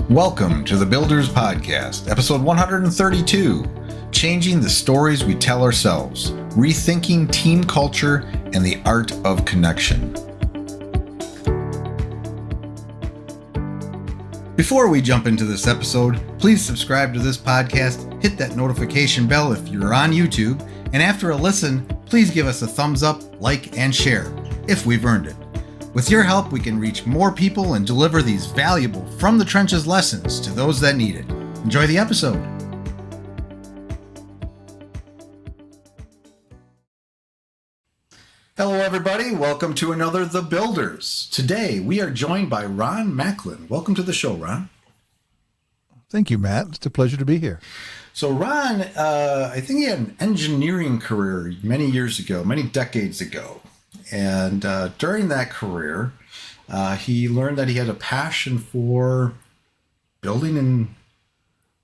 Welcome to the Builders Podcast, episode 132, Changing the Stories We Tell Ourselves, Rethinking Team Culture and the Art of Connection. Before we jump into this episode, please subscribe to this podcast, hit that notification bell if you're on YouTube, and after a listen, please give us a thumbs up, like, and share, if we've earned it. With your help, we can reach more people and deliver these valuable from the trenches lessons to those that need it. Enjoy the episode. Hello, everybody. Welcome to another The Builders. Today, we are joined by Ron Macklin. Welcome to the show, Ron. Thank you, Matt. It's a pleasure to be here. So Ron, I think he had an engineering career many years ago, many decades ago. And during that career, he learned that he had a passion for building and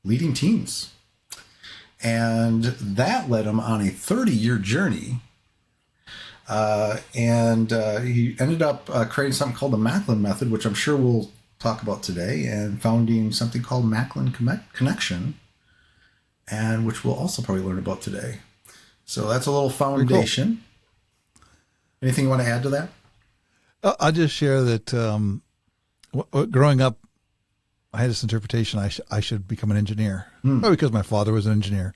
leading teams. And that led him on a 30-year journey. And he ended up creating something called the Macklin Method, which I'm sure we'll talk about today, and founding something called Macklin Connection, and which we'll also probably learn about today. So that's a little foundation. Cool. Anything you want to add to that? I'll just share that growing up, I had this interpretation I should become an engineer, probably because my father was an engineer.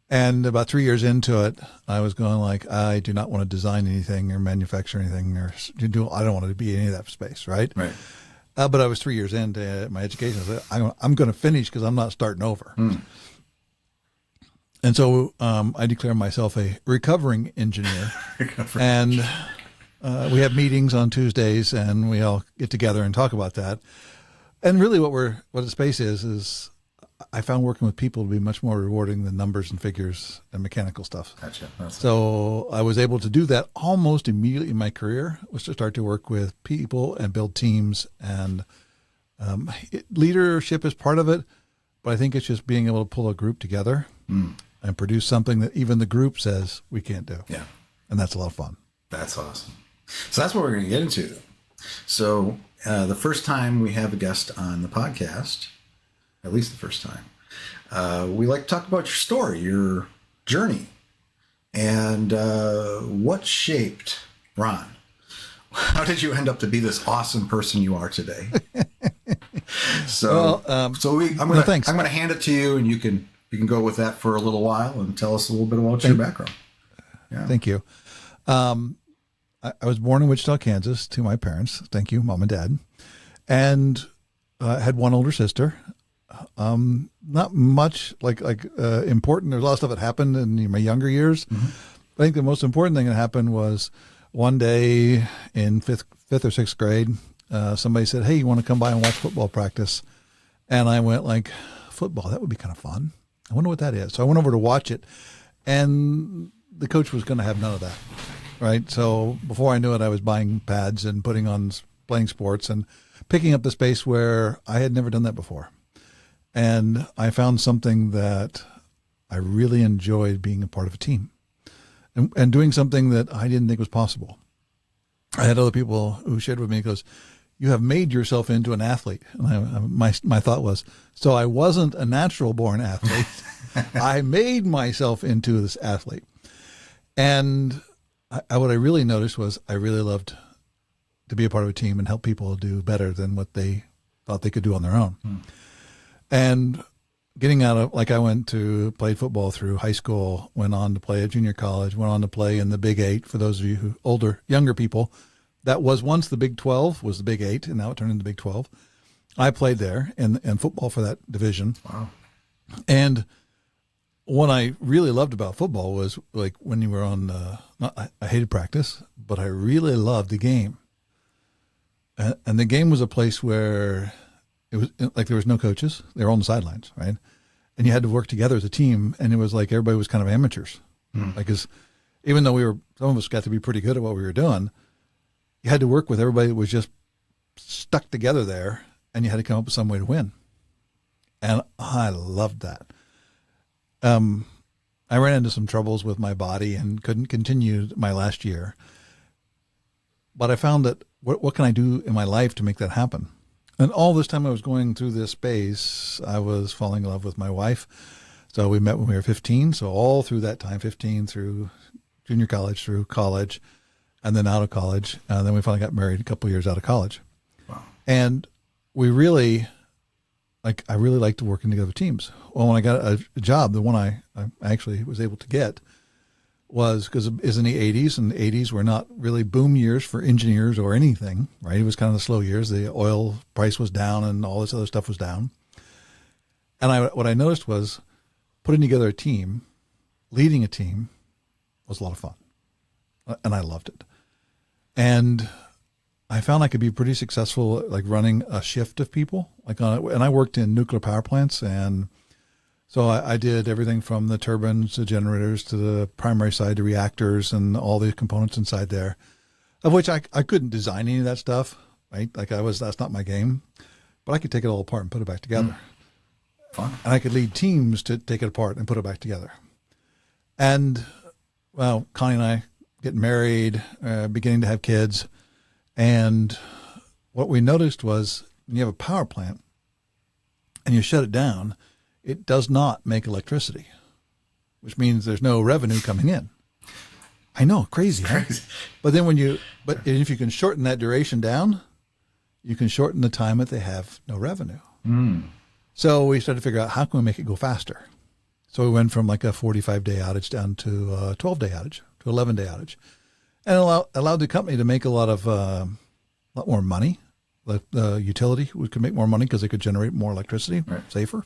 And about 3 years into it, I was going like, I do not want to design anything or manufacture anything, or I don't want to be in any of that space, right? Right. But I was 3 years into my education. I said, I'm going to finish because I'm not starting over. And so I declare myself a recovering engineer. And we have meetings on Tuesdays, and we all get together and talk about that. And really what the space is I found working with people to be much more rewarding than numbers and figures and mechanical stuff. Gotcha. So I was able to do that almost immediately in my career, was to start to work with people and build teams. And leadership is part of it, but I think it's just being able to pull a group together and produce something that even the group says we can't do. Yeah. And that's a lot of fun. That's awesome. So that's what we're going to get into. So the first time we have a guest on the podcast, at least the first time, we like to talk about your story, your journey, and what shaped Ron. How did you end up to be this awesome person you are today? So, I'm going to hand it to you, and you can go with that for a little while and tell us a little bit about your background. Yeah. Thank you. I was born in Wichita, Kansas, to my parents. Thank you, Mom and Dad, and had one older sister. Not much important. There's a lot of stuff that happened in my younger years. Mm-hmm. I think the most important thing that happened was one day in fifth or sixth grade, somebody said, "Hey, you want to come by and watch football practice?" And I went like, "Football? That would be kind of fun. I wonder what that is." So I went over to watch it, and the coach was going to have none of that, right? So before I knew it, I was buying pads and playing sports and picking up the space where I had never done that before. And I found something that I really enjoyed, being a part of a team and doing something that I didn't think was possible. I had other people who shared with me, goes, "You have made yourself into an athlete." And my thought was, so I wasn't a natural born athlete. I made myself into this athlete. And what I really noticed was I really loved to be a part of a team and help people do better than what they thought they could do on their own. And getting out of, I went to play football through high school, went on to play at junior college, went on to play in the Big Eight. For those of you younger people, that was once the Big 12 was the Big Eight, and now it turned into Big 12. I played there in football for that division. Wow. And what I really loved about football was like when you were on, I hated practice, but I really loved the game. And the game was a place where it was like there was no coaches. They were on the sidelines, right? And you had to work together as a team, and it was like everybody was kind of amateurs. Like, 'cause even though some of us got to be pretty good at what we were doing, you had to work with everybody that was just stuck together there, and you had to come up with some way to win. And I loved that. I ran into some troubles with my body and couldn't continue my last year. But I found that what can I do in my life to make that happen? And all this time I was going through this space, I was falling in love with my wife. So we met when we were 15. So all through that time, 15 through junior college, through college, and then out of college. And then we finally got married a couple of years out of college. Wow. And we really, I really liked working together with teams. Well, when I got a job, the one I actually was able to get was because it was in the 80s, and the 80s were not really boom years for engineers or anything, right? It was kind of the slow years. The oil price was down and all this other stuff was down. And what I noticed was putting together a team, leading a team was a lot of fun. And I loved it. And I found I could be pretty successful, like running a shift of people. And I worked in nuclear power plants, and so I did everything from the turbines, the generators, to the primary side, the reactors, and all the components inside there, of which I couldn't design any of that stuff, right? That's not my game, but I could take it all apart and put it back together. Fun. And I could lead teams to take it apart and put it back together. And, well, Connie and I getting married, beginning to have kids. And what we noticed was when you have a power plant and you shut it down, it does not make electricity, which means there's no revenue coming in. I know, crazy, huh? But then if you can shorten that duration down, you can shorten the time that they have no revenue. So we started to figure out how can we make it go faster. So we went from like a 45-day outage down to a 12-day outage, to 11-day outage, and allowed the company to make a lot more money. The utility could make more money because they could generate more electricity, safer.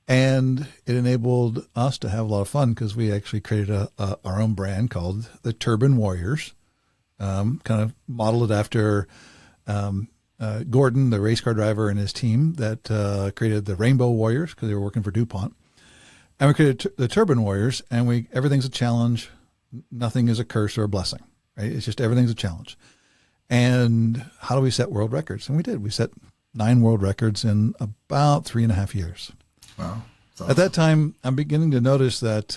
And it enabled us to have a lot of fun because we actually created our own brand called the Turbine Warriors, kind of modeled it after Gordon, the race car driver, and his team that created the Rainbow Warriors because they were working for DuPont. And we created the Turbine Warriors, and everything's a challenge. Nothing is a curse or a blessing, right? It's just everything's a challenge. And how do we set world records? And we did. We set 9 world records in about 3.5 years. Wow. Awesome. At that time, I'm beginning to notice that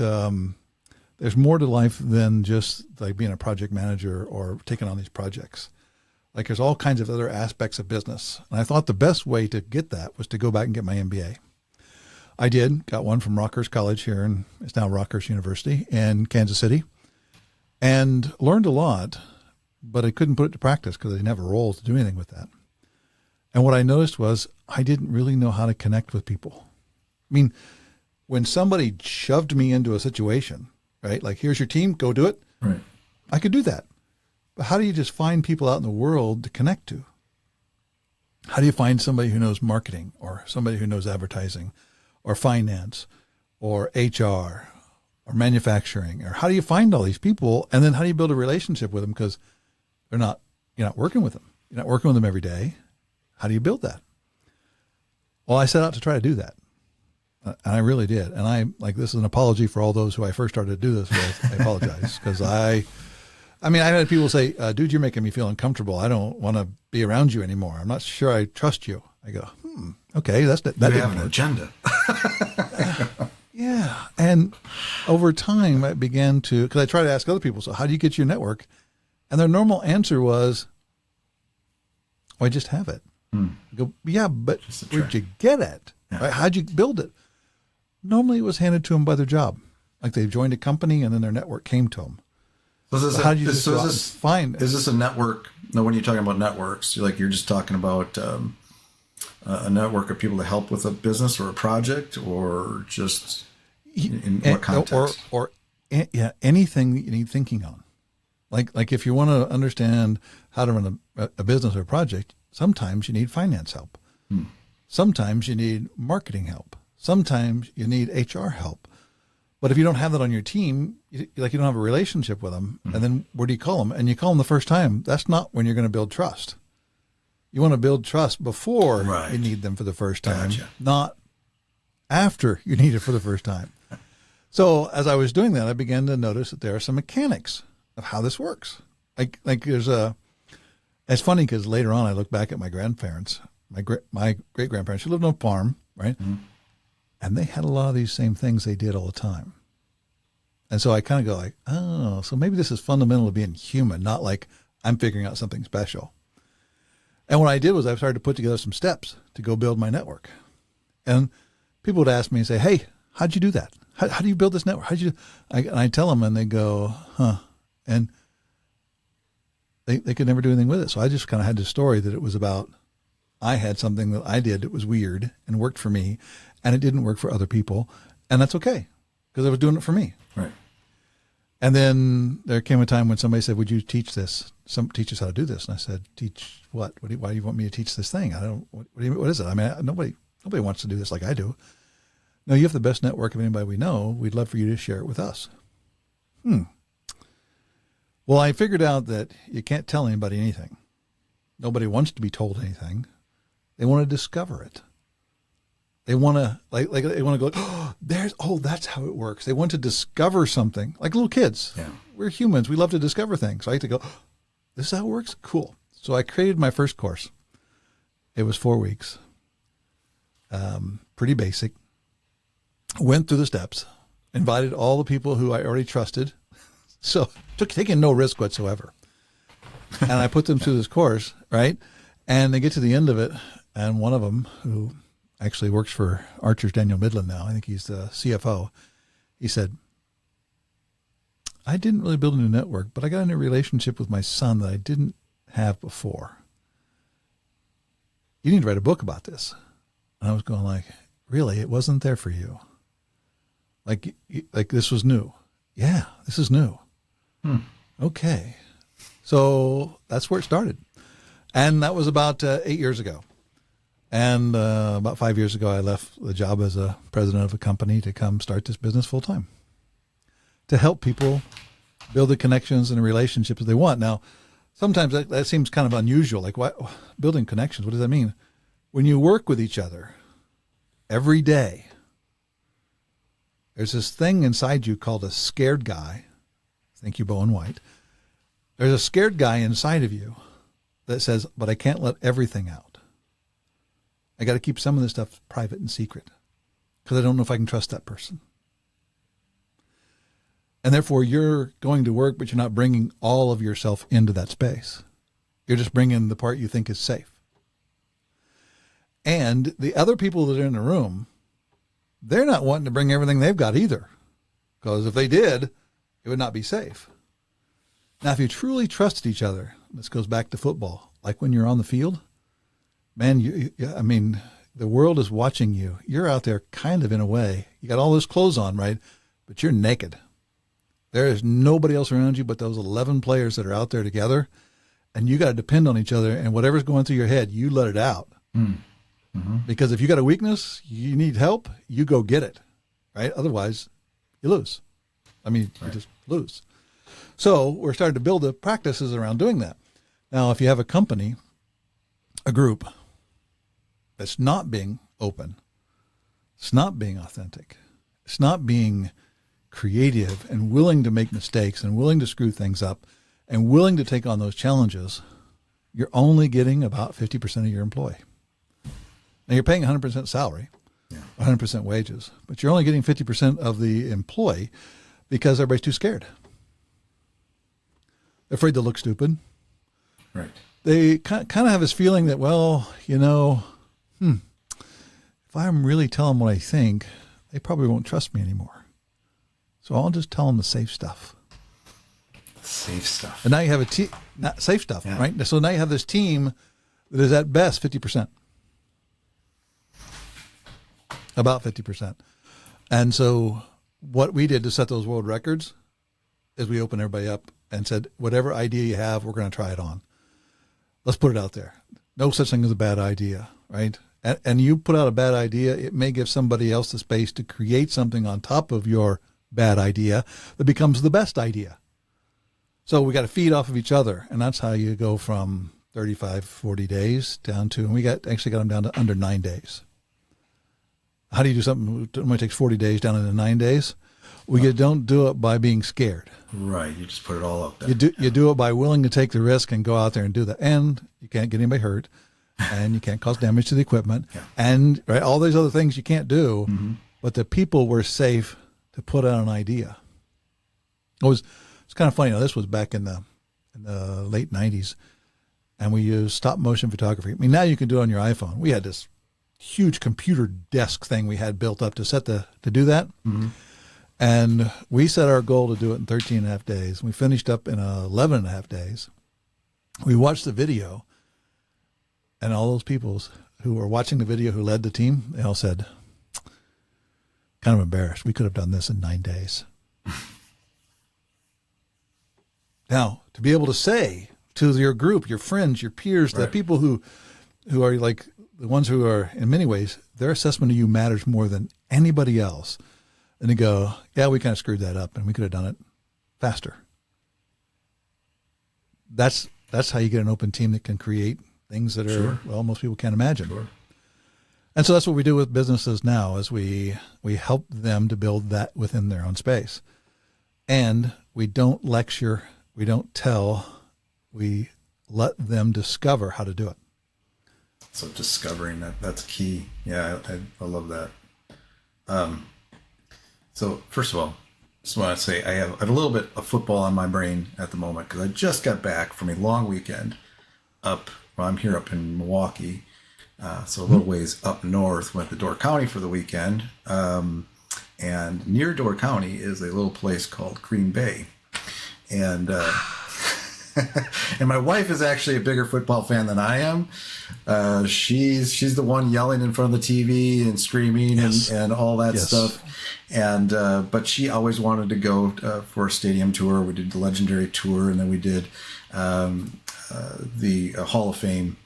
there's more to life than just like being a project manager or taking on these projects. Like there's all kinds of other aspects of business. And I thought the best way to get that was to go back and get my MBA. I did, got one from Rockhurst College here, and it's now Rockhurst University in Kansas City, and learned a lot, but I couldn't put it to practice because I didn't have a role to do anything with that. And what I noticed was I didn't really know how to connect with people. I mean, when somebody shoved me into a situation, right? Like, here's your team, go do it. Right. I could do that. But how do you just find people out in the world to connect to? How do you find somebody who knows marketing or somebody who knows advertising or finance or HR or manufacturing? Or how do you find all these people? And then how do you build a relationship with them? Because you're not working with them. You're not working with them every day. How do you build that? Well, I set out to try to do that. And I really did. And this is an apology for all those who I first started to do this with. I apologize because I had people say, dude, you're making me feel uncomfortable. I don't want to be around you anymore. I'm not sure I trust you. I go, okay, that you have an agenda. Yeah. And over time I began to, because I try to ask other people, so how do you get your network? And their normal answer was, oh, I just have it. I go, yeah, but where'd you get it? Yeah. Right? How'd you build it? Normally it was handed to them by their job. Like they joined a company and then their network came to them. So How did you just find it? Is this a network? No, when you're talking about networks, you're just talking about a network of people to help with a business or a project, or just in what context? Or anything that you need thinking on. Like if you want to understand how to run a business or a project, sometimes you need finance help. Sometimes you need marketing help. Sometimes you need HR help. But if you don't have that on your team, you don't have a relationship with them, and then where do you call them? And you call them the first time. That's not when you're going to build trust. You want to build trust before you need them for the first time, not after you need it for the first time. So as I was doing that, I began to notice that there are some mechanics of how this works. Like it's funny because later on I look back at my grandparents, my great grandparents who lived on a farm, right? And they had a lot of these same things they did all the time. And so I kind of go like, oh, so maybe this is fundamental to being human, not like I'm figuring out something special. And what I did was I started to put together some steps to go build my network. And people would ask me and say, hey, how'd you do that? How do you build this network? And I tell them and they go, huh. And they could never do anything with it. So I just kind of had this story that it was about, I had something that I did that was weird and worked for me, and it didn't work for other people. And that's okay, because I was doing it for me. Right. And then there came a time when somebody said, would you teach this? Teach us how to do this. And I said, teach what? Why do you want me to teach this thing? What is it? I mean, nobody wants to do this like I do. No, you have the best network of anybody we know. We'd love for you to share it with us. Well, I figured out that you can't tell anybody anything. Nobody wants to be told anything. They want to discover it. They want to they want to go, that's how it works. They want to discover something, like little kids. Yeah. We're humans. We love to discover things. So I like to go, this is how it works? Cool. So I created my first course. It was 4 weeks. Pretty basic. Went through the steps, invited all the people who I already trusted. So taking no risk whatsoever. And I put them through this course, right? And they get to the end of it. And one of them, who actually works for Archer's Daniel Midland now, I think he's the CFO, he said, I didn't really build a new network, but I got in a relationship with my son that I didn't have before. You need to write a book about this. And I was going like, really? It wasn't there for you? Like this was new? Yeah, this is new. Okay. So that's where it started. And that was about 8 years ago. And about 5 years ago, I left the job as a president of a company to come start this business full time, to help people build the connections and the relationships they want. Now, sometimes that seems kind of unusual. Like, what, building connections, what does that mean? When you work with each other every day, there's this thing inside you called a scared guy. Thank you, Bowen White. There's a scared guy inside of you that says, but I can't let everything out. I got to keep some of this stuff private and secret because I don't know if I can trust that person. And therefore, you're going to work, but you're not bringing all of yourself into that space. You're just bringing the part you think is safe. And the other people that are in the room, they're not wanting to bring everything they've got either, because if they did, it would not be safe. Now, if you truly trusted each other, this goes back to football, like when you're on the field, man, the world is watching you. You're out there kind of in a way. You got all those clothes on, right? But you're naked. There is nobody else around you but those 11 players that are out there together, and you got to depend on each other, and whatever's going through your head, you let it out. Mm-hmm. Because if you got a weakness, you need help, you go get it, right? Otherwise, you lose. You just lose. So we're starting to build the practices around doing that. Now, if you have a company, a group that's not being open, it's not being authentic, it's not being creative and willing to make mistakes and willing to screw things up and willing to take on those challenges, you're only getting about 50% of your employee. Now, you're paying 100% salary, 100% wages, but you're only getting 50% of the employee because everybody's too scared. They're afraid to look stupid. Right. They kind of have this feeling that, if I'm really telling what I think, they probably won't trust me anymore. So I'll just tell them the safe stuff. Safe stuff. And now you have safe stuff, right? So now you have this team that is at best 50%. About 50%. And so what we did to set those world records is we opened everybody up and said, whatever idea you have, we're going to try it on. Let's put it out there. No such thing as a bad idea, right? And you put out a bad idea, it may give somebody else the space to create something on top of your bad idea that becomes the best idea. So we got to feed off of each other. And that's how you go from 35, 40 days down to, and we actually got them down to under 9 days. How do you do something that only takes 40 days down into 9 days? Don't do it by being scared. Right. You just put it all out there. You do it by willing to take the risk and go out there and do that. And you can't get anybody hurt, and you can't cause damage to the equipment, and right, all these other things you can't do. Mm-hmm. But the people were safe to put out an idea. It's kind of funny. This was back in the late 90s. and we used stop motion photography. I mean, now you can do it on your iPhone. We had this huge computer desk thing we had built up to do that. Mm-hmm. And we set our goal to do it in 13 and a half days. We finished up in 11 and a half days. We watched the video, and all those people who were watching the video who led the team, they all said, kind of embarrassed. We could have done this in 9 days. Now, to be able to say to your group, your friends, your peers, the people who are like the ones who are, in many ways, their assessment of you matters more than anybody else. And they go, yeah, we kind of screwed that up and we could have done it faster. That's how you get an open team that can create things that are, well, most people can't imagine. Sure. And so that's what we do with businesses now, is we help them to build that within their own space. And we don't lecture, we don't tell, we let them discover how to do it. So discovering that's key. Yeah, I love that. So first of all, just want to say I have a little bit of football on my brain at the moment because I just got back from a long weekend I'm here up in Milwaukee, so a little ways up north. Went to Door County for the weekend, and near Door County is a little place called Green Bay, and and my wife is actually a bigger football fan than I am. She's the one yelling in front of the TV and screaming and all that stuff. And but she always wanted to go for a stadium tour. We did the legendary tour, and then we did the Hall of Fame,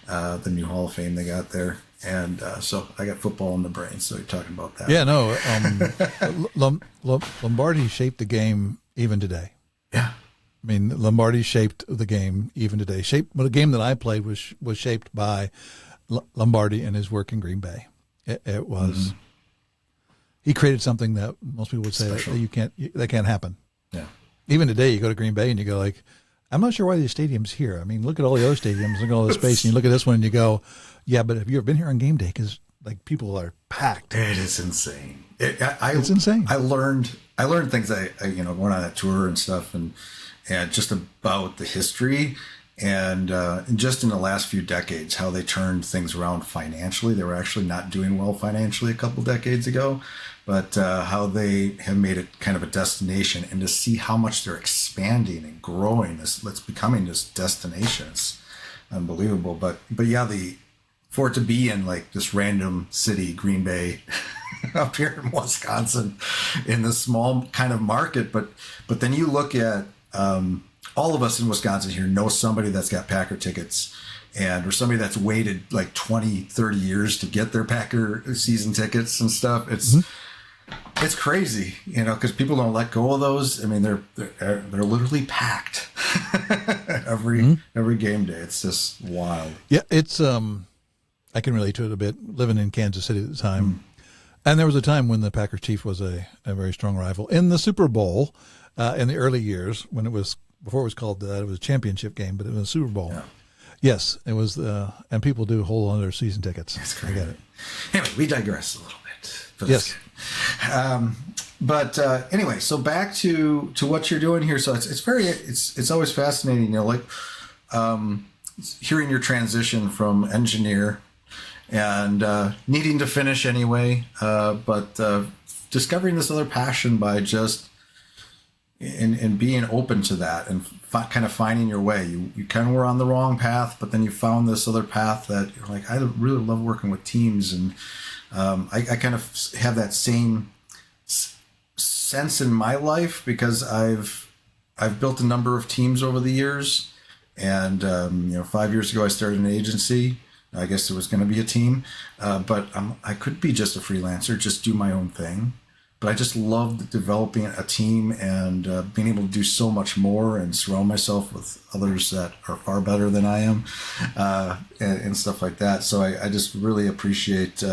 the new Hall of Fame they got there. And so I got football in the brain. So you're talking about that. Yeah, no. Lombardi shaped the game even today. Yeah. I mean, Lombardi shaped the game even today. The game that I played was shaped by Lombardi and his work in Green Bay. It was. Mm-hmm. He created something that most people would say that can't happen. Yeah. Even today, you go to Green Bay and you go like, I'm not sure why the stadium's here. I mean, look at all the other stadiums, look at all the space, and you look at this one and you go, yeah, but have you ever been here on game day? Because like people are packed. It is insane. It's insane. I learned things. I going on that tour and stuff, and just about the history, and just in the last few decades, how they turned things around financially. They were actually not doing well financially a couple decades ago, but how they have made it kind of a destination, and to see how much they're expanding and growing, it's becoming this destination. It's unbelievable. But yeah, for it to be in like this random city, Green Bay, up here in Wisconsin, in this small kind of market, but then you look at all of us in Wisconsin here know somebody that's got Packer tickets, or somebody that's waited like 20, 30 years to get their Packer season tickets and stuff. It's crazy, because people don't let go of those. I mean, they're literally packed every game day. It's just wild. Yeah, it's I can relate to it a bit, living in Kansas City at the time. And there was a time when the Packers Chief was a very strong rival in the Super Bowl in the early years, when before it was called that. It was a championship game, but it was a Super Bowl. Yeah. Yes, it was, and people do hold on to their season tickets. That's great. I get it. Anyway, we digress a little bit. Yes. But anyway, so back to what you're doing here. So it's always fascinating, hearing your transition from engineer and needing to finish anyway, but discovering this other passion by just and being open to that and kind of finding your way. You kind of were on the wrong path, but then you found this other path that you're like, I really love working with teams, and I kind of have that same sense in my life because I've built a number of teams over the years, and 5 years ago I started an agency. I guess it was going to be a team, but I could be just a freelancer, just do my own thing. But I just loved developing a team and being able to do so much more and surround myself with others that are far better than I am, and stuff like that. So I just really appreciate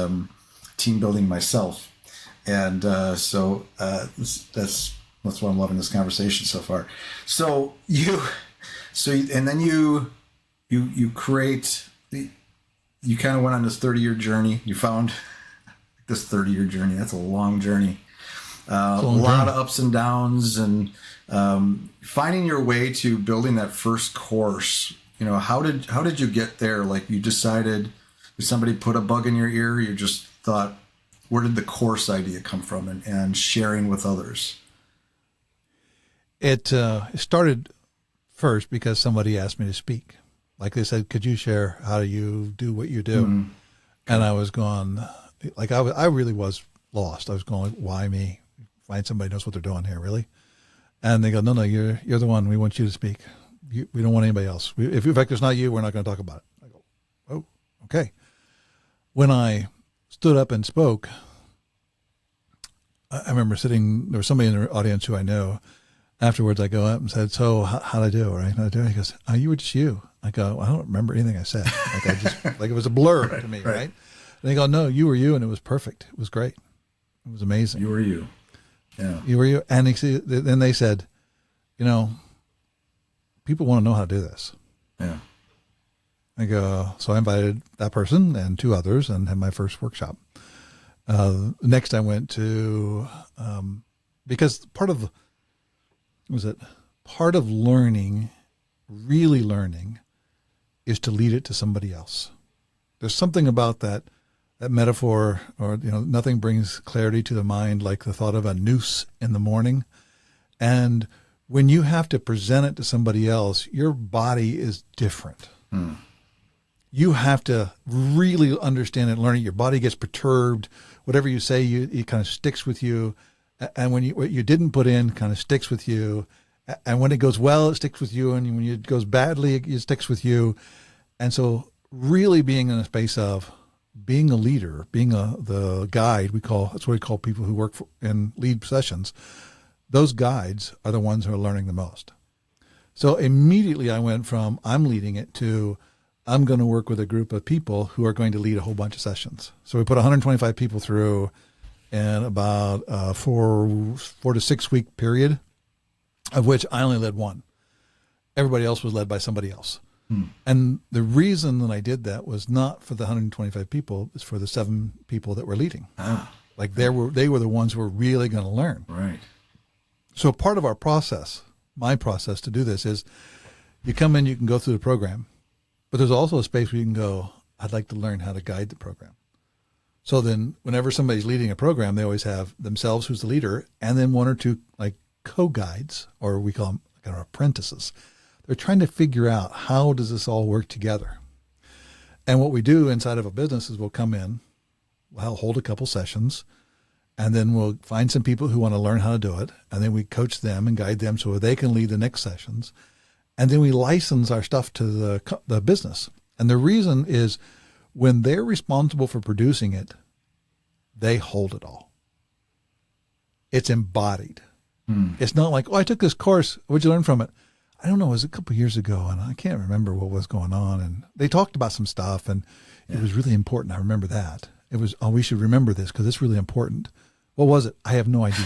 team building myself. And so that's why I'm loving this conversation so far. So and then you create you kind of went on this 30-year journey. You found this 30-year journey. That's a long journey. A lot of ups and downs, and finding your way to building that first course how did you get there? Like, you decided, did somebody put a bug in your ear? You just thought, where did the course idea come from, and sharing with others? It started first because somebody asked me to speak. Like they said, could you share how you do what you do? Mm-hmm. And I was going, like I really was lost. I was going, why me? Find somebody who knows what they're doing here, really? And they go, no, you're the one. We want you to speak. We don't want anybody else. If in fact it's not you, we're not going to talk about it. I go, oh, okay. When I stood up and spoke, I remember sitting. There was somebody in the audience who I know. Afterwards, I go up and said, "So how'd I do? Right? How'd I do?" He goes, "Oh, you were just you." I go, "I don't remember anything I said. Like I just like it was a blur to me, right?" And they go, "No, you were you, and it was perfect. It was great. It was amazing. You were you. Yeah, you were you." And then they said, people want to know how to do this. Yeah. I go, so I invited that person and 2 others and had my first workshop. Next, I went to because part of learning, really learning, is to lead it to somebody else. There's something about that metaphor, or nothing brings clarity to the mind like the thought of a noose in the morning. And when you have to present it to somebody else, your body is different. You have to really understand and learn it. Your body gets perturbed. Whatever you say, it kind of sticks with you. And when what you didn't put in kind of sticks with you. And when it goes well, it sticks with you. And when it goes badly, it sticks with you. And so really being in a space of being a leader, being the guide, that's what we call people who work in lead sessions. Those guides are the ones who are learning the most. So immediately I went from I'm leading it to I'm going to work with a group of people who are going to lead a whole bunch of sessions. So we put 125 people through in about a 4 to 6 week period, of which I only led one. Everybody else was led by somebody else. And the reason that I did that was not for the 125 people, it's for the 7 people that were leading. Like they were the ones who were really going to learn. Right. So part of our process, my process to do this is you come in, you can go through the program, but there's also a space where you can go, I'd like to learn how to guide the program. So then whenever somebody's leading a program, they always have themselves, who's the leader, and then 1 or 2 like co-guides, or we call them kind of apprentices. They're trying to figure out how does this all work together. And what we do inside of a business is we'll come in, we'll hold a couple sessions, and then we'll find some people who want to learn how to do it. And then we coach them and guide them so they can lead the next sessions. And then we license our stuff to the business. And the reason is when they're responsible for producing it, they hold it all. It's embodied. It's not like, I took this course. What'd you learn from it? I don't know. It was a couple of years ago, and I can't remember what was going on. And they talked about some stuff, and it was really important. I remember that. It was, we should remember this because it's really important. What was it? I have no idea.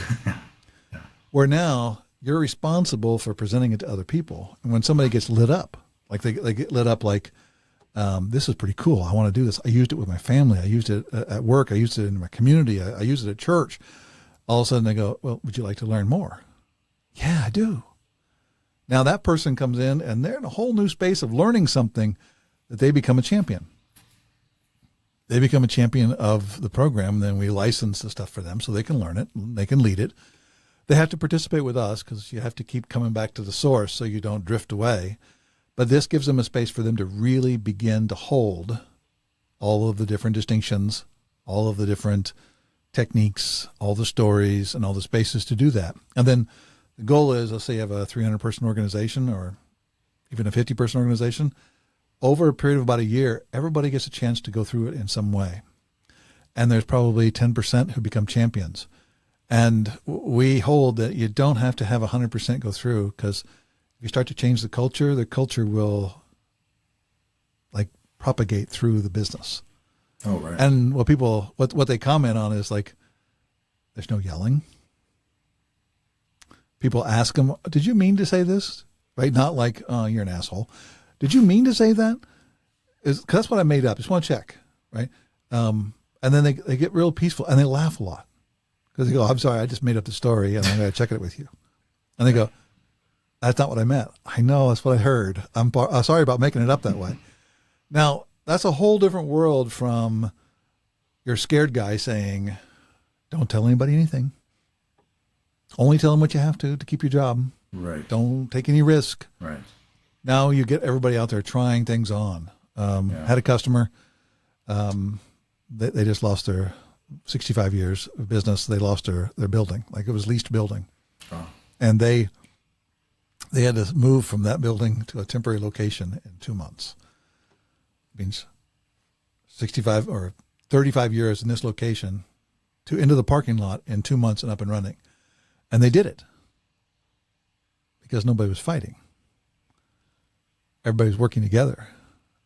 Where now you're responsible for presenting it to other people. And when somebody gets lit up, like they get lit up like, this is pretty cool. I want to do this. I used it with my family. I used it at work. I used it in my community. I used it at church. All of a sudden they go, well, would you like to learn more? Yeah, I do. Now that person comes in and they're in a whole new space of learning something that they become a champion. They become a champion of the program. Then we license the stuff for them so they can learn it. They can lead it. They have to participate with us because you have to keep coming back to the source so you don't drift away. But this gives them a space for them to really begin to hold all of the different distinctions, all of the different techniques, all the stories, and all the spaces to do that. And then the goal is, let's say you have a 300-person organization or even a 50-person organization. Over a period of about a year, everybody gets a chance to go through it in some way. And there's probably 10% who become champions. And we hold that you don't have to have 100% go through, because if you start to change the culture will like propagate through the business. Oh, right. And what they comment on is like, there's no yelling. People ask them, did you mean to say this? Right? Not like, oh, you're an asshole. Did you mean to say that? Because that's what I made up. Just want to check. Right? And then they get real peaceful and they laugh a lot. Because they go, I'm sorry, I just made up the story and I'm going to check it with you. And they go, That's not what I meant. I know, that's what I heard. I'm sorry about making it up that way. Now, that's a whole different world from your scared guy saying, don't tell anybody anything. Only tell them what you have to keep your job. Right. Don't take any risk. Right. Now you get everybody out there trying things on. Had a customer, they just lost their 65 years of business. They lost their building, like it was leased building. Oh. And they had to move from that building to a temporary location in 2 months. Means 65 or 35 years in this location to into the parking lot in 2 months and up and running. And they did it because nobody was fighting. Everybody was working together.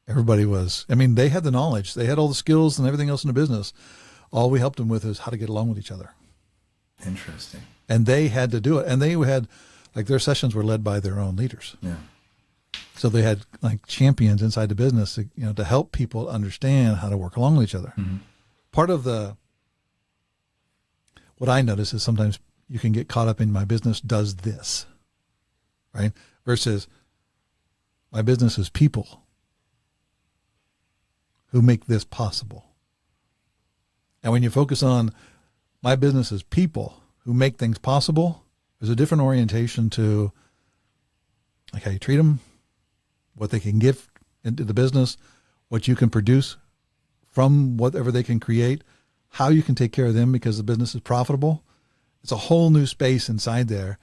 Everybody was, they had the knowledge. They had all the skills and everything else in the business. All we helped them with is how to get along with each other. Interesting. And they had to do it. And they had, like, their sessions were led by their own leaders. Yeah. So they had like champions inside the business, to help people understand how to work along with each other. Mm-hmm. Part of what I notice is sometimes you can get caught up in my business does this, right? Versus my business is people who make this possible. And when you focus on my business is people who make things possible, there's a different orientation to like how you treat them, what they can give into the business, what you can produce from whatever they can create, how you can take care of them because the business is profitable. It's a whole new space inside there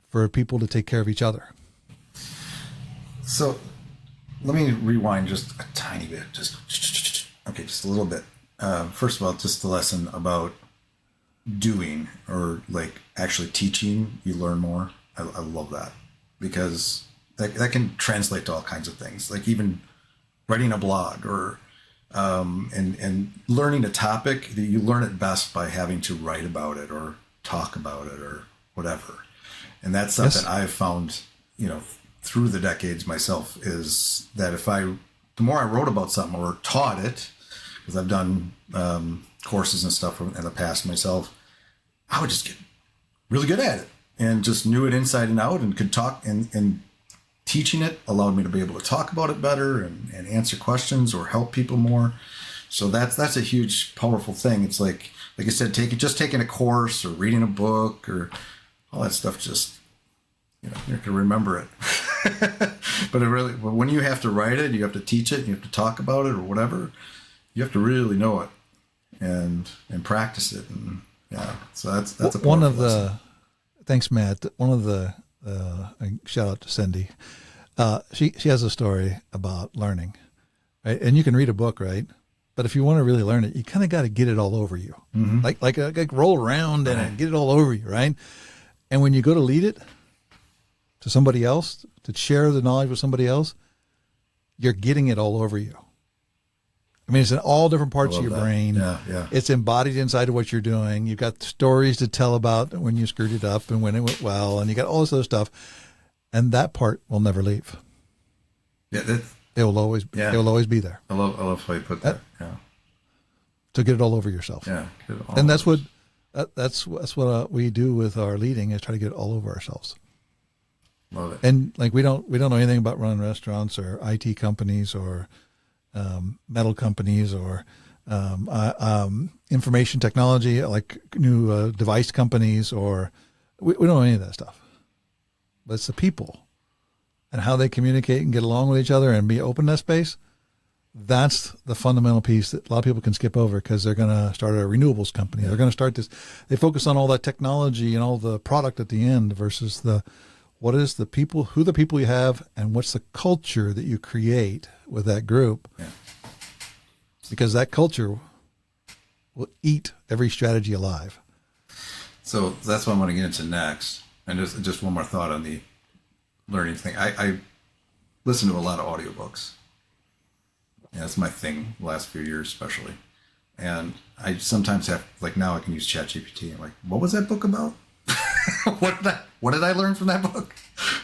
for people to take care of each other. So let me rewind just a tiny bit, just a little bit. First of all, just the lesson about doing or like actually teaching, you learn more. I love that because that can translate to all kinds of things, like even writing a blog or and learning a topic. You learn it best by having to write about it or talk about it or whatever. And that's something I've found, through the decades myself, is that the more I wrote about something or taught it, because I've done courses and stuff in the past myself, I would just get really good at it and just knew it inside and out and could talk, and teaching it allowed me to be able to talk about it better and answer questions or help people more. So that's a huge, powerful thing. It's like I said, taking a course or reading a book or all that stuff, just, you're going to remember it. But when you have to write it, you have to teach it, you have to talk about it or whatever, you have to really know it and practice it. And so that's a one of lesson. the, thanks, Matt. One of the, shout out to Cindy. She has a story about learning, right? And you can read a book, right? But if you want to really learn it, you kind of got to get it all over you, like roll around and get it all over you, right? And when you go to lead it to somebody else, to share the knowledge with somebody else, you're getting it all over you. It's in all different parts of your brain. Yeah. It's embodied inside of what you're doing. You've got stories to tell about when you screwed it up and when it went well, and you got all this other stuff. And that part will never leave. Yeah, it will always be there. I love how you put that. Yeah. To get it all over yourself. Yeah. And that's what we do with our leading, is try to get it all over ourselves. Love it. And like we don't know anything about running restaurants or IT companies or metal companies or information technology, like new device companies, or we don't know any of that stuff. But it's the people and how they communicate and get along with each other and be open in that space. That's the fundamental piece that a lot of people can skip over because they're going to start a renewables company. Yeah. They're going to start this. They focus on all that technology and all the product at the end versus what is the people, who the people you have, and what's the culture that you create with that group. Yeah. Because that culture will eat every strategy alive. So that's what I'm going to get into next. And just one more thought on the learning thing. I listen to a lot of audiobooks. Yeah, that's my thing the last few years, especially. And I sometimes have, like now I can use ChatGPT. I'm like, what was that book about? What did I learn from that book?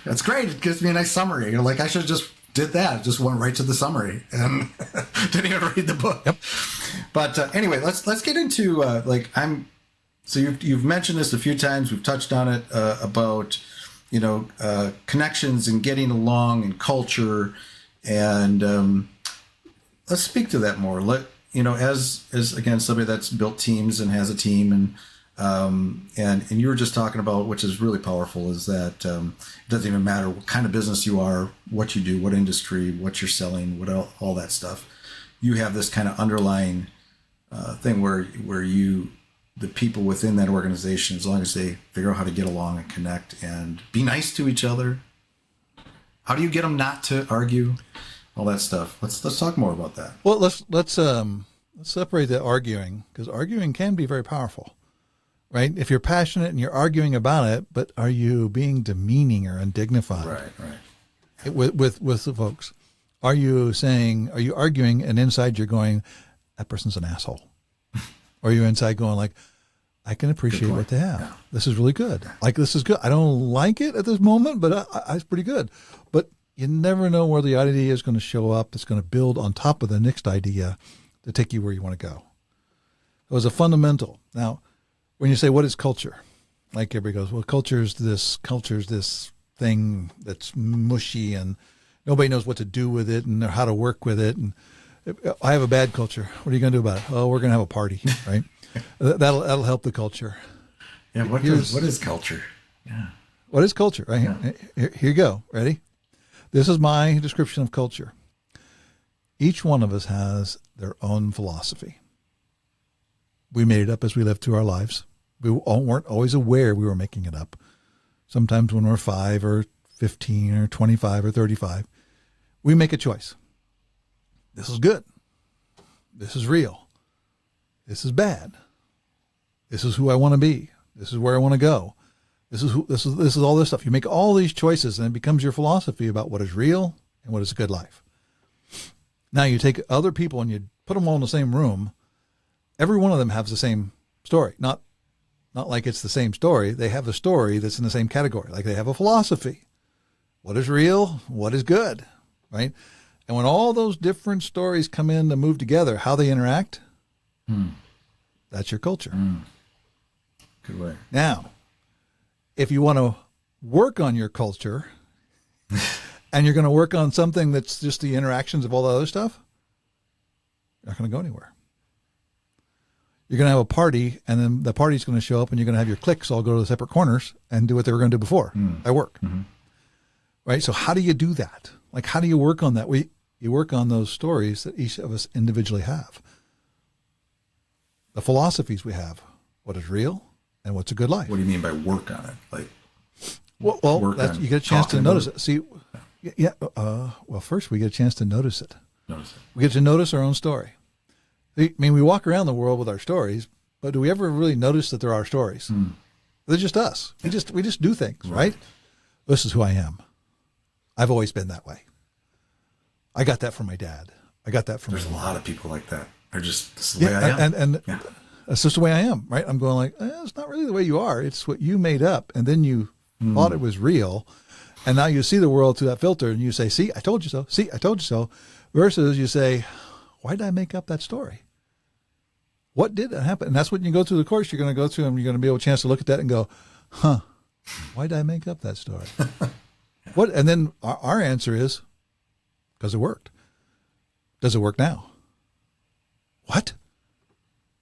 That's great. It gives me a nice summary. Like I should have just did that. Just went right to the summary and didn't even read the book. Yep. But anyway, let's get into So you've mentioned this a few times. We've touched on it about connections and getting along and culture. And let's speak to that more. As again, somebody that's built teams and has a team, and you were just talking about, which is really powerful, is that it doesn't even matter what kind of business you are, what you do, what industry, what you're selling, all that stuff. You have this kind of underlying thing where the people within that organization, as long as they figure out how to get along and connect and be nice to each other. How do you get them not to argue? All that stuff. Let's talk more about that. Well, let's separate the arguing, because arguing can be very powerful, right? If you're passionate and you're arguing about it, but are you being demeaning or undignified? Right. With the folks, are you arguing, and inside you're going, that person's an asshole, or are you inside going like, I can appreciate what they have. Yeah. This is really good. Like, this is good. I don't like it at this moment, but it's pretty good. But you never know where the idea is going to show up. It's going to build on top of the next idea to take you where you want to go. It was a fundamental. Now, when you say, what is culture? Like, everybody goes, well, culture's this thing that's mushy and nobody knows what to do with it and how to work with it. And I have a bad culture. What are you going to do about it? Oh, we're going to have a party, right? That'll help the culture. Yeah. What is culture? Yeah. What is culture? Right. Yeah. Here you go. Ready? This is my description of culture. Each one of us has their own philosophy. We made it up as we lived through our lives. We weren't always aware we were making it up. Sometimes when we're 5 or 15 or 25 or 35, we make a choice. This is good. This is real. This is bad. This is who I want to be. This is where I want to go. This is all this stuff. You make all these choices and it becomes your philosophy about what is real and what is a good life. Now you take other people and you put them all in the same room. Every one of them has the same story. Not like it's the same story. They have a story that's in the same category. Like, they have a philosophy. What is real? What is good? Right? And when all those different stories come in to move together, how they interact, that's your culture. Good way. Now, if you want to work on your culture and you're going to work on something that's just the interactions of all the other stuff, you're not going to go anywhere. You're going to have a party, and then the party's going to show up, and you're going to have your cliques all go to the separate corners and do what they were going to do before at work. Mm-hmm. Right? So how do you do that? Like, how do you work on that? You work on those stories that each of us individually have. The philosophies we have. What is real and what's a good life? What do you mean by work on it? Like, well, you get a chance to notice it. See, well, first we get a chance to notice it. We get to notice our own story. I mean, we walk around the world with our stories, but do we ever really notice that they're our stories? They're just us. We just do things, right? This is who I am. I've always been that way. I got that from my dad. I got that from. There's a lot of people like that. They're just, this is the way I am. And that's just the way I am, right? I'm going like, it's not really the way you are. It's what you made up, and then you thought it was real, and now you see the world through that filter, and you say, "See, I told you so. See, I told you so." Versus you say, "Why did I make up that story? What did happen?" And that's when you go through the course. You're going to go through, and you're going to be able to chance to look at that and go, "Huh, why did I make up that story?" What? And then our answer is, because it worked. Does it work now? What?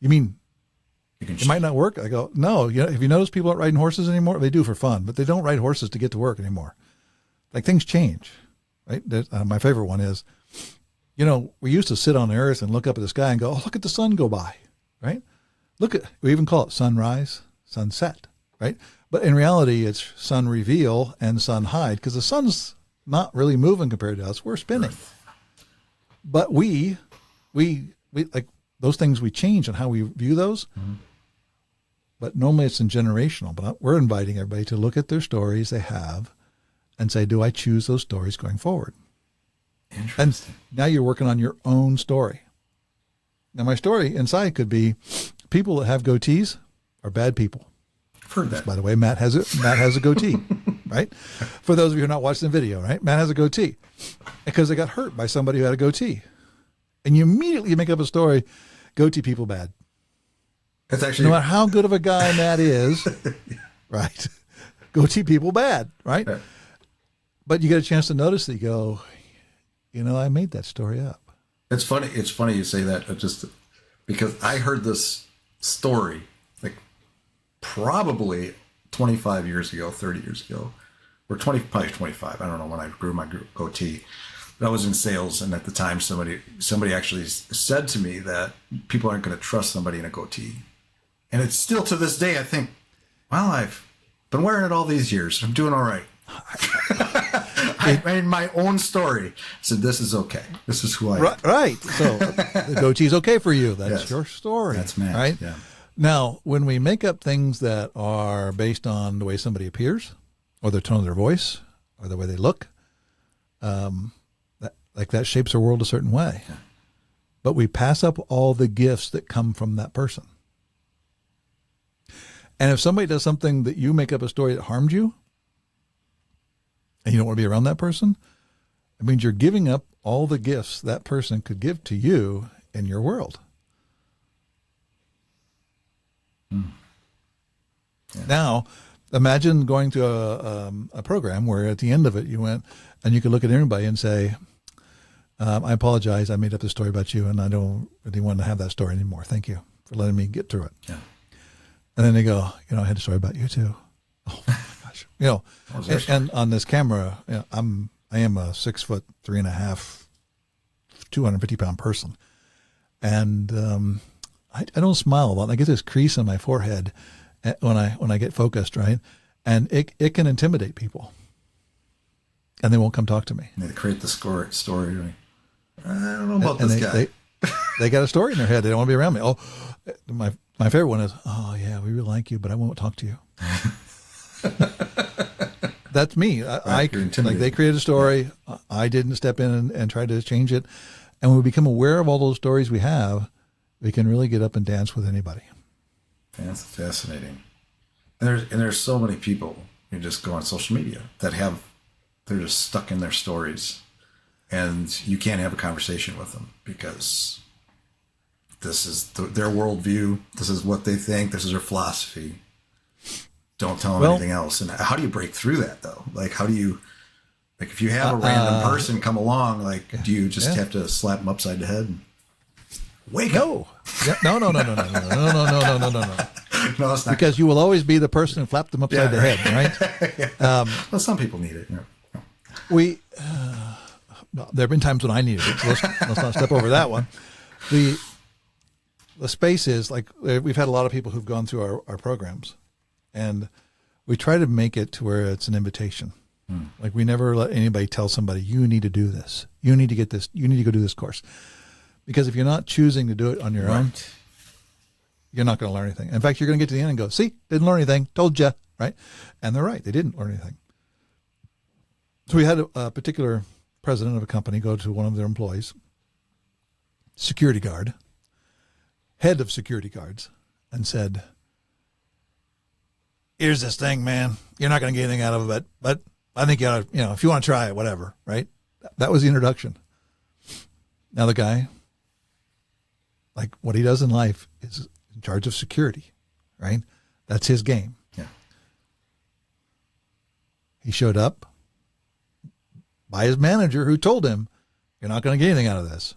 You mean it might not work? I go, no. Have you noticed people aren't riding horses anymore? They do for fun, but they don't ride horses to get to work anymore. Like, things change, right? My favorite one is, we used to sit on the earth and look up at the sky and go, oh, look at the sun go by, right? We even call it sunrise, sunset, right? But in reality, it's sun reveal and sun hide, because the sun's not really moving compared to us. We're spinning. But we like those things, we change on how we view those. But normally it's in generational. But we're inviting everybody to look at their stories they have and say, do I choose those stories going forward? Interesting. And now you're working on your own story. Now, my story inside could be, people that have goatees are bad people. I've heard that. By the way, Matt has a goatee, right? For those of you who are not watching the video, right? Matt has a goatee because they got hurt by somebody who had a goatee. And you immediately make up a story, goatee people bad. That's actually, no matter how good of a guy Matt is, right? goatee people bad, right? Yeah. But you get a chance to notice that you go, I made that story up. It's funny. It's funny you say that, just because I heard this story like probably 25 years ago, 30 years ago, or probably 25. I don't know when I grew my goatee. But I was in sales, and at the time, somebody actually said to me that people aren't going to trust somebody in a goatee. And it's still to this day, I think, well, I've been wearing it all these years. I'm doing all right. I made my own story. Said, this is okay. This is who I am. Right. So the goatee's okay for you. That's your story. That's Matt. Right? Yeah. Now, when we make up things that are based on the way somebody appears, or the tone of their voice, or the way they look, that shapes our world a certain way. Yeah. But we pass up all the gifts that come from that person. And if somebody does something that you make up a story that harmed you, and you don't want to be around that person, it means you're giving up all the gifts that person could give to you in your world. Yeah. Now, imagine going to a program where at the end of it you went and you could look at everybody and say, I apologize, I made up this story about you and I don't really want to have that story anymore. Thank you for letting me get through it. Yeah. And then they go, I had a story about you too. Oh my gosh. And on this camera, I am a 6'3.5", 250-pound person. And I don't smile a lot. I get this crease on my forehead when I get focused, right? And it can intimidate people. And they won't come talk to me. They create the story. Right? I don't know about this guy. They got a story in their head. They don't want to be around me. Oh, my favorite one is, oh yeah, we really like you, but I won't talk to you. That's me. Like they created a story. Yeah. I didn't step in and try to change it. And when we become aware of all those stories we have, we can really get up and dance with anybody. That's fascinating. And there's so many people who just go on social media they're just stuck in their stories, and you can't have a conversation with them because this is their worldview. This is what they think. This is their philosophy. Don't tell them anything else. And how do you break through that though? Like, how do you, like, if you have a random person come along, like, do you just have to slap them upside the head and wake up? No. No, that's not because you will always be the person who flapped them upside the head, right? Yeah. Well, some people need it. Yeah. There have been times when I needed it, so let's not step over that one. The space is like, we've had a lot of people who've gone through our programs, and we try to make it to where it's an invitation. Like, we never let anybody tell somebody, you need to do this. You need to get this. You need to go do this course. Because if you're not choosing to do it on your own, you're not going to learn anything. In fact, you're going to get to the end and go, see, didn't learn anything. Told you, right? And they're right. They didn't learn anything. So we had a particular president of a company go to one of their employees, security guard, head of security guards, and said, here's this thing, man. You're not going to get anything out of it, but I think you ought to, if you want to try it, whatever, right? That was the introduction. Now the guy, like, what he does in life is in charge of security, right? That's his game. Yeah. He showed up by his manager, who told him, you're not going to get anything out of this.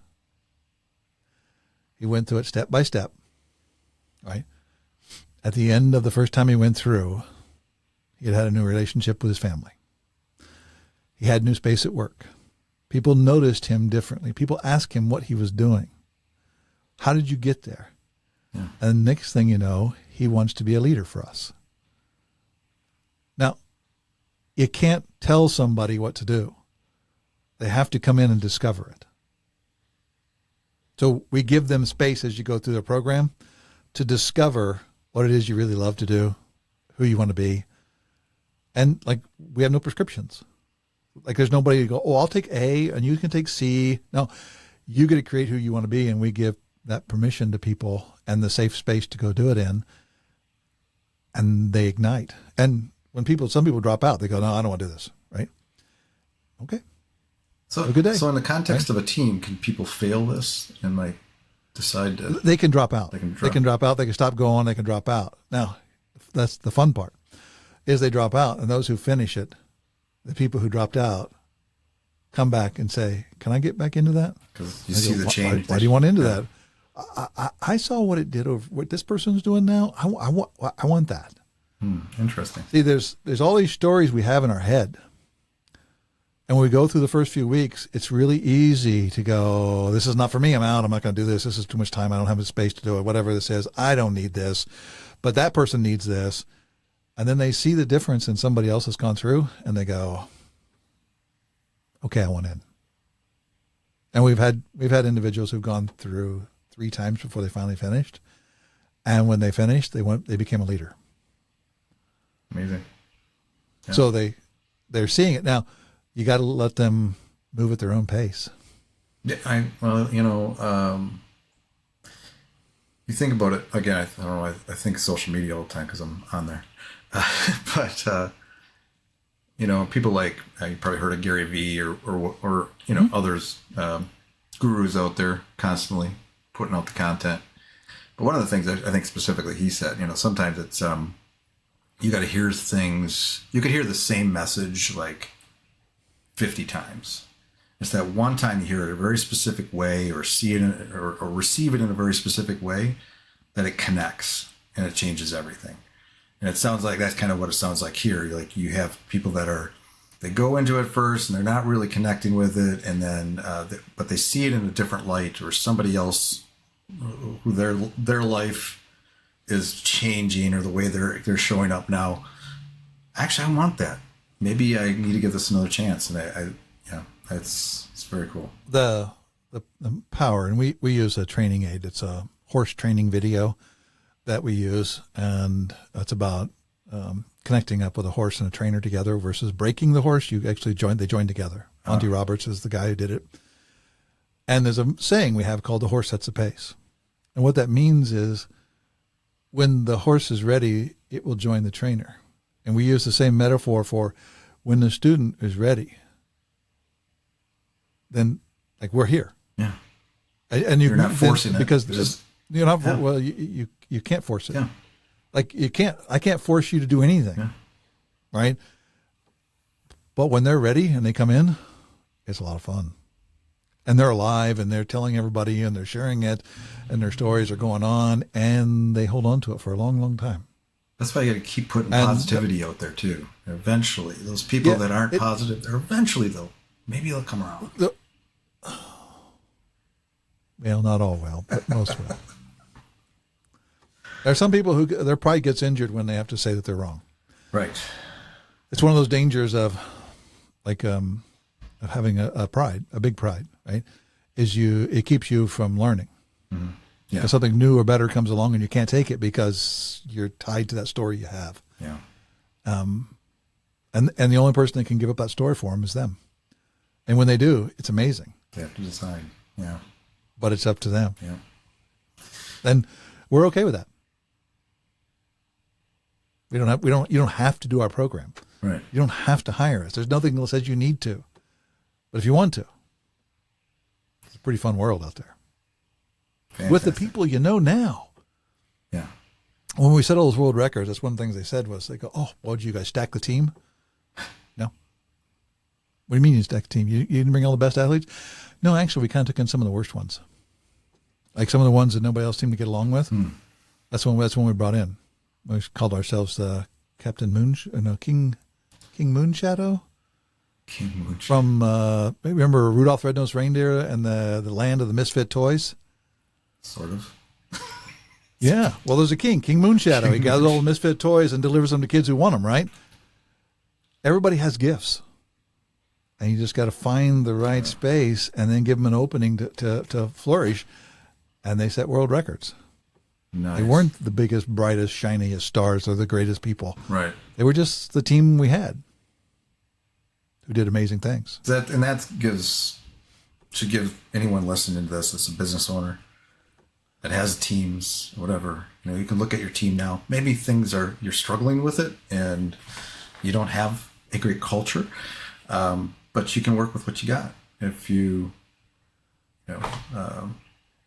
He went through it step by step, right? At the end of the first time he went through, he had a new relationship with his family. He had new space at work. People noticed him differently. People asked him what he was doing. How did you get there? Yeah. And next thing you know, he wants to be a leader for us. Now, you can't tell somebody what to do. They have to come in and discover it. So we give them space as you go through the program to discover what it is you really love to do, who you want to be. And like, we have no prescriptions. Like, there's nobody to go, oh, I'll take A and you can take C. No, you get to create who you want to be, and we give that permission to people and the safe space to go do it in, and they ignite. And when some people drop out, they go, no, I don't want to do this, right? Okay. So, have a good day. So in the context of a team, can people fail this and like decide to? They can drop out. They can drop out. They can stop going. They can drop out. Now, that's the fun part. is they drop out, and those who finish it, the people who dropped out, come back and say, "Can I get back into that?" Because you see the change. Why do you want into that? I saw what it did over what this person's doing now. I want that. Interesting. See, there's all these stories we have in our head. And when we go through the first few weeks, it's really easy to go, this is not for me. I'm out. I'm not going to do this. This is too much time. I don't have the space to do it. Whatever this is, I don't need this. But that person needs this. And then they see the difference in somebody else has gone through, and they go, okay, I want in. And we've had individuals who've gone through 3 times before they finally finished. And when they finished, they became a leader. Amazing. Yeah. So they're seeing it. Now, you got to let them move at their own pace. Yeah, you think about it again. I don't know. I think social media all the time because I'm on there. But people like you probably heard of Gary Vee or others, gurus out there constantly putting out the content. But one of the things I think specifically he said, sometimes it's you got to hear things. You could hear the same message like 50 times. It's that one time you hear it a very specific way or see it or receive it in a very specific way that it connects and it changes everything. And it sounds like that's kind of what it sounds like here. Like you have people that they go into it first and they're not really connecting with it. And then, but they see it in a different light, or somebody else who their life is changing, or the way they're showing up now. Actually, I want that. Maybe I need to give this another chance. And it's very cool. The power, and we use a training aid. It's a horse training video that we use, and it's about connecting up with a horse and a trainer together versus breaking the horse. They join together. Monty Roberts is the guy who did it. And there's a saying we have called the horse sets the pace. And what that means is when the horse is ready, it will join the trainer. And we use the same metaphor for when the student is ready, then like we're here. Yeah. And you're not forcing it. Because you're not, yeah. well, you can't force it. Yeah. Like I can't force you to do anything. Yeah. Right. But when they're ready and they come in, it's a lot of fun. And they're alive and they're telling everybody and they're sharing it and their stories are going on and they hold on to it for a long, long time. That's why you got to keep putting positivity out there too. Eventually, those people that aren't positive, maybe they'll come around. Well, not all will, but most will. There are some people who their pride gets injured when they have to say that they're wrong. Right. It's one of those dangers of having a pride, a big pride, right? It keeps you from learning. Mm-hmm. Yeah. If something new or better comes along and you can't take it because you're tied to that story you have. Yeah. And the only person that can give up that story for them is them. And when they do, it's amazing. They have to decide. Yeah. But it's up to them. Yeah. And we're okay with that. You don't have to do our program. Right. You don't have to hire us. There's nothing that says you need to. But if you want to, it's a pretty fun world out there. Fantastic. With the people you know now. Yeah. When we set all those world records, that's one of the things they said was, they go, oh, well, did you guys stack the team? No. What do you mean you stacked the team? You didn't bring all the best athletes? No, actually, we kind of took in some of the worst ones. Like some of the ones that nobody else seemed to get along with. That's when we brought in. We called ourselves Captain King Moonshadow. King Moonshadow. From, remember Rudolph the Red-Nosed Reindeer and the land of the misfit toys? Sort of. Yeah. Well, there's a king, King Moonshadow. He gathers all the misfit toys and delivers them to kids who want them, right? Everybody has gifts. And you just got to find the right space and then give them an opening to flourish. And they set world records. Nice. They weren't the biggest, brightest, shiniest stars or the greatest people. Right. They were just the team we had who did amazing things. That should give anyone listening to this that's a business owner that has teams, whatever. You can look at your team now. Maybe you're struggling with it and you don't have a great culture, but you can work with what you got. If you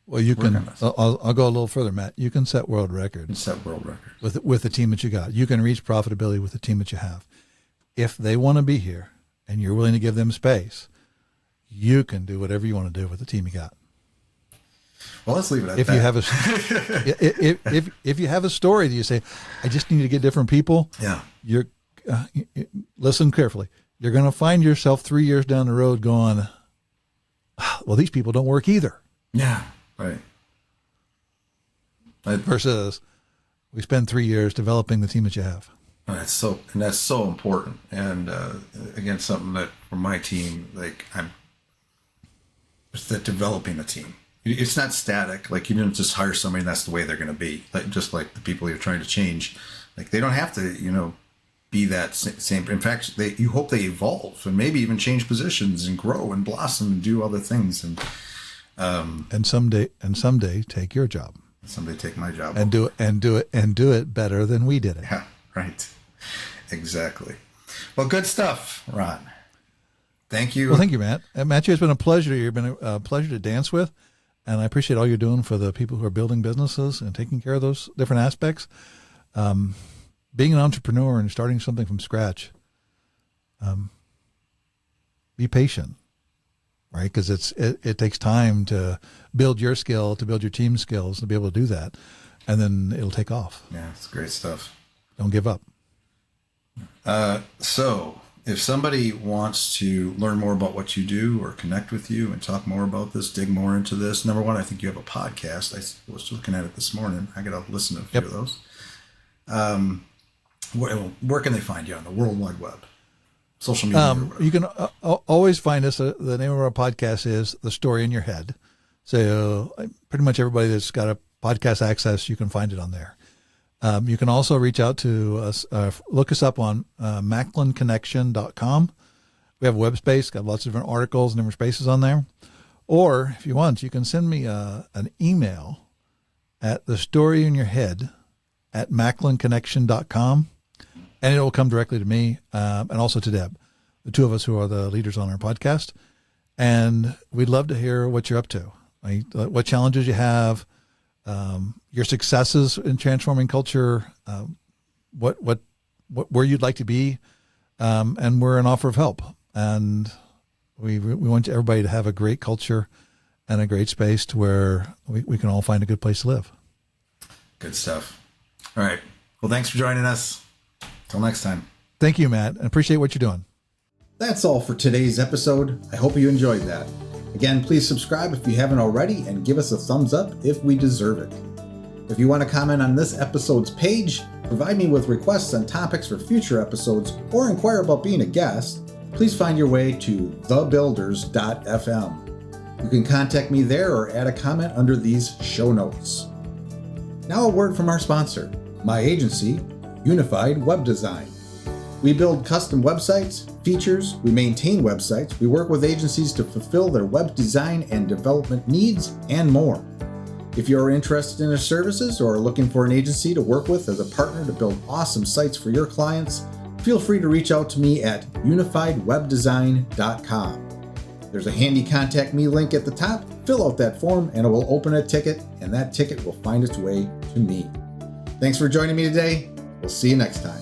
Well, you work on can. this. I'll go a little further, Matt. You can set world And records set world records. with the team that you got. You can reach profitability with the team that you have. If they want to be here and you're willing to give them space, you can do whatever you want to do with the team you got. Well, let's leave it at If that. you have a if you have a story that you say, I just need to get different people. Yeah. You're listen carefully. You're going to find yourself 3 years down the road going, well, these people don't work either. Yeah. Right. Versus, we spend 3 years developing the team that you have. That's so important. And again, something that for my team, like it's that developing a team. It's not static. Like you didn't just hire somebody and that's the way they're going to be. Like just like the people you're trying to change, like they don't have to, be that same. In fact, you hope they evolve and maybe even change positions and grow and blossom and do other things. And someday take your job. Someday take my job and do it better than we did it. Yeah, right. Exactly. Well, good stuff, Ron. Thank you. Well, thank you, Matt. Matthew, it's been a pleasure. You've been a pleasure to dance with, and I appreciate all you're doing for the people who are building businesses and taking care of those different aspects. Being an entrepreneur and starting something from scratch, be patient, right? Because it takes time to build your skill, to build your team's skills, to be able to do that, and then it'll take off. Yeah, it's great stuff. Don't give up. So if somebody wants to learn more about what you do or connect with you and talk more about this, dig more into this, number one, I think you have a podcast. I was looking at it this morning. I got to listen to a few of those. Where can they find you on the World Wide Web? Social media? You can always find us. The name of our podcast is The Story in Your Head. So pretty much everybody that's got a podcast access, you can find it on there. You can also reach out to us, look us up on macklinconnection.com. We have a web space, got lots of different articles and different spaces on there. Or if you want, you can send me an email at thestoryinyourhead@macklinconnection.com, and it will come directly to me and also to Deb, the two of us who are the leaders on our podcast. And we'd love to hear what you're up to, right? What challenges you have, your successes in transforming culture, where you'd like to be, and we're an offer of help. And we want everybody to have a great culture and a great space to where we can all find a good place to live. Good stuff. All right. Well, thanks for joining us. Till next time. Thank you, Matt. I appreciate what you're doing. That's all for today's episode. I hope you enjoyed that. Again, please subscribe if you haven't already and give us a thumbs up if we deserve it. If you want to comment on this episode's page, provide me with requests on topics for future episodes, or inquire about being a guest, please find your way to thebuilders.fm. You can contact me there or add a comment under these show notes. Now a word from our sponsor, my agency, Unified Web Design. We build custom websites, features, we maintain websites, we work with agencies to fulfill their web design and development needs, and more. If you are interested in our services or are looking for an agency to work with as a partner to build awesome sites for your clients, feel free to reach out to me at unifiedwebdesign.com. There's a handy contact me link at the top. Fill out that form and it will open a ticket, and that ticket will find its way to me. Thanks for joining me today. We'll see you next time.